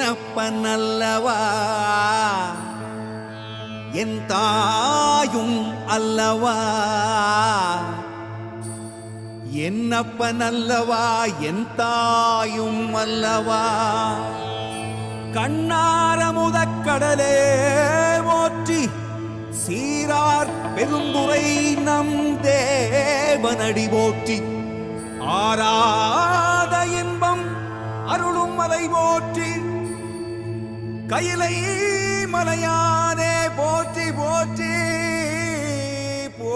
அப்பன் அல்லவா என் தாயும் அல்லவா என் அப்பன் அல்லவா என் தாயும் அல்லவா கண்ணார முதக்கடலே போற்றி சீரார் பெருந்துரை நம் தேவனடி போற்றி ஆராத இன்பம் அருளும் மலை போற்றி கையிலை மலையானே போற்றி போற்றி போ